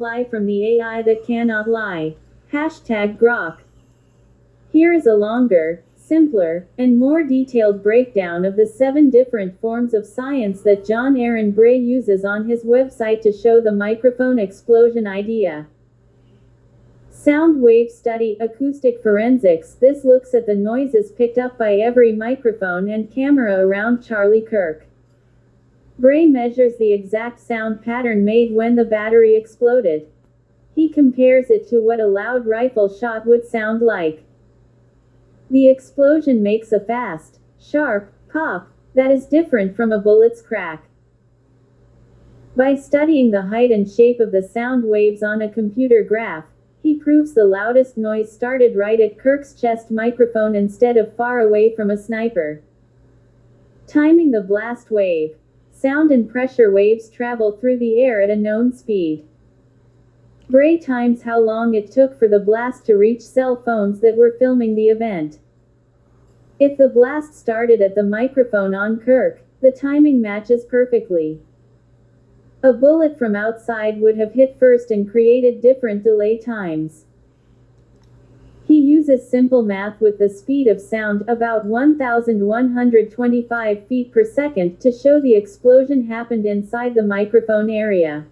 reply from the AI that cannot lie. #Grok. Here is a longer, simpler, and more detailed breakdown of the 7 different forms of science that John Bray uses on his website to show the microphone explosion idea. Sound wave study, acoustic forensics. This looks at the noises picked up by every microphone and camera around Charlie Kirk. Bray measures the exact sound pattern made when the battery exploded. He compares it to what a loud rifle shot would sound like. The explosion makes a fast, sharp pop that is different from a bullet's crack. By studying the height and shape of the sound waves on a computer graph, he proves the loudest noise started right at Kirk's chest microphone instead of far away from a sniper. Timing the blast wave. Sound and pressure waves travel through the air at a known speed. Bray times how long it took for the blast to reach cell phones that were filming the event. If the blast started at the microphone on Kirk, the timing matches perfectly. A bullet from outside would have hit first and created different delay times. He uses simple math with the speed of sound, about 1,125 feet per second, to show the explosion happened inside the microphone area.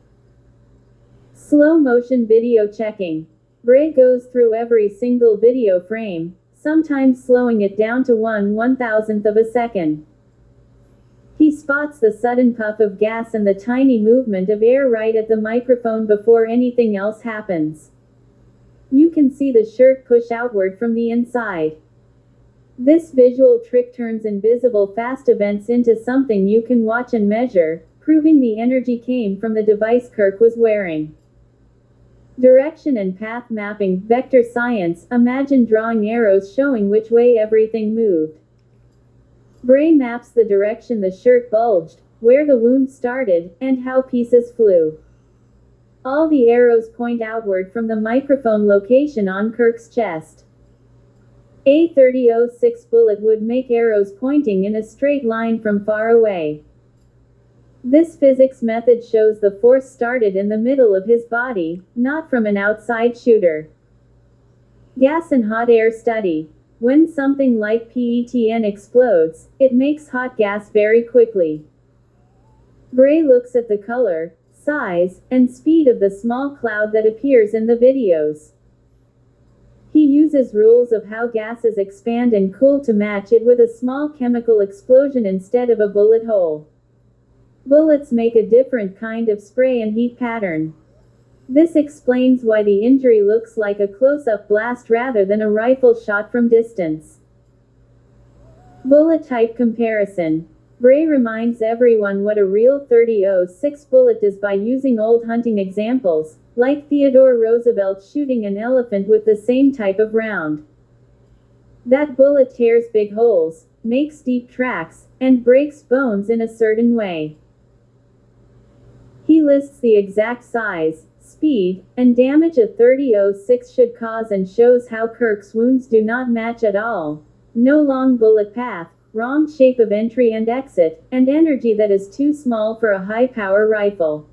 Slow motion video checking. Bray goes through every single video frame, sometimes slowing it down to 1/1000th of a second. He spots the sudden puff of gas and the tiny movement of air right at the microphone before anything else happens. You can see the shirt push outward from the inside. This visual trick turns invisible fast events into something you can watch and measure, proving the energy came from the device Kirk was wearing. Direction and path mapping, vector science. Imagine drawing arrows showing which way everything moved. Bray maps the direction the shirt bulged, where the wound started, and how pieces flew. All the arrows point outward from the microphone location on Kirk's chest. A .30-06 bullet would make arrows pointing in a straight line from far away. This physics method shows the force started in the middle of his body, not from an outside shooter. Gas and hot air study. When something like PETN explodes, it makes hot gas very quickly. Bray looks at the color, size, and speed of the small cloud that appears in the videos. He uses rules of how gases expand and cool to match it with a small chemical explosion instead of a bullet hole. Bullets make a different kind of spray and heat pattern. This explains why the injury looks like a close-up blast rather than a rifle shot from distance. Bullet type comparison. Bray reminds everyone what a real .30-06 bullet does by using old hunting examples, like Theodore Roosevelt shooting an elephant with the same type of round. That bullet tears big holes, makes deep tracks, and breaks bones in a certain way. He lists the exact size, speed, and damage a .30-06 should cause and shows how Kirk's wounds do not match at all. No long bullet path, wrong shape of entry and exit, and energy that is too small for a high-power rifle.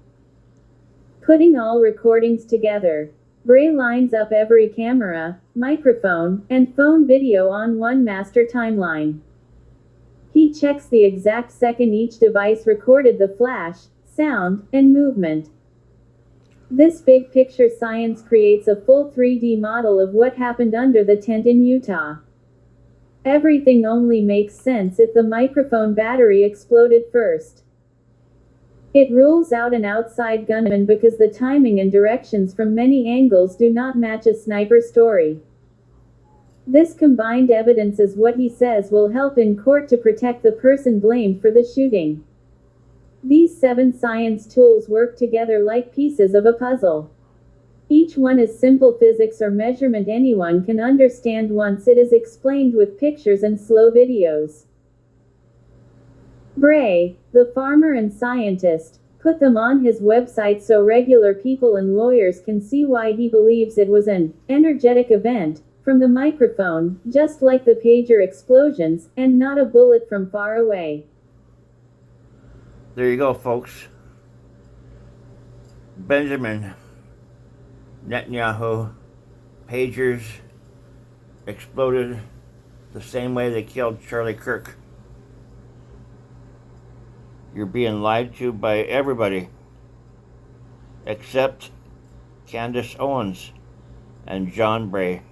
Putting all recordings together. Bray lines up every camera, microphone, and phone video on one master timeline. He checks the exact second each device recorded the flash, sound, and movement. This big picture science creates a full 3D model of what happened under the tent in Utah. Everything only makes sense if the microphone battery exploded first. It rules out an outside gunman because the timing and directions from many angles do not match a sniper story. This combined evidence is what he says will help in court to protect the person blamed for the shooting. These 7 science tools work together like pieces of a puzzle. Each one is simple physics or measurement anyone can understand once it is explained with pictures and slow videos. Bray, the farmer and scientist, put them on his website so regular people and lawyers can see why he believes it was an energetic event from the microphone, just like the pager explosions, and not a bullet from far away. There you go, folks. Benjamin Netanyahu pagers exploded the same way they killed Charlie Kirk. You're being lied to by everybody except Candace Owens and John Bray.